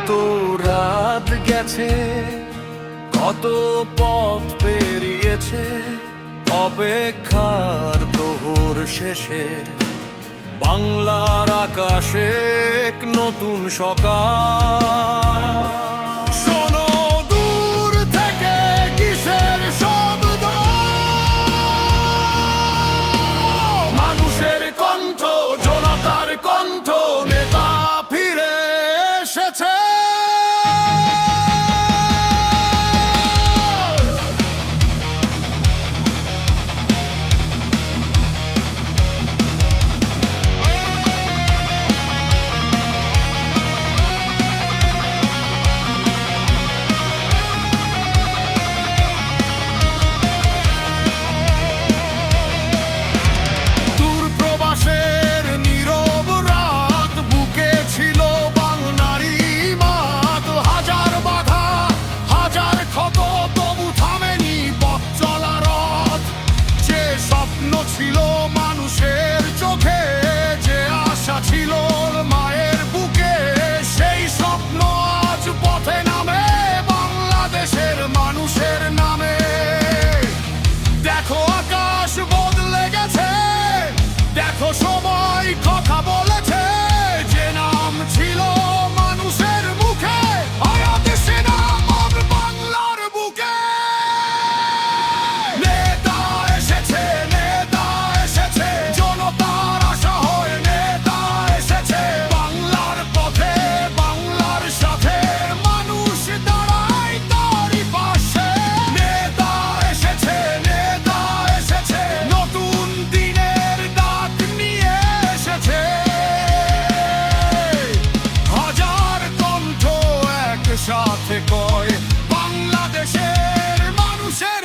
কত রাত গেছে, কত পথ পেরিয়েছে, অপেক্ষার প্রহর শেষে বাংলার আকাশে এক নতুন সকাল। শোনো দূর থেকে কিসের শব্দ, মানুষের কণ্ঠ, জনতার কণ্ঠ, নেতা ফিরে এসেছে। ছিল মানুষের চোখে, যে আশা ছিল মায়ের বুকে, সেই স্বপ্ন আজ পথে নামে বাংলাদেশের মানুষের নামে। দেখো আকাশ বদলে গেছে, দেখো সময় কথা বলেছে, যে নাম ছিল মানুষের মুখে আয়াত সে নাম বাংলার বুকে। সাথে কয় বাংলাদেশের মানুষের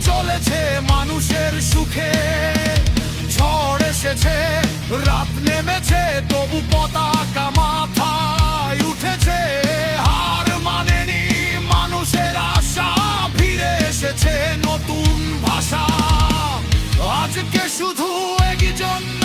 চলেছে মানুষের সুখে। ঝড় এসেছে, রাত নেমেছে, তবু পতাকা মাথায় উঠেছে। হার মানেনি মানুষের আশা, ফিরে এসেছে নতুন ভাষা। আজকে শুধু একই জন্য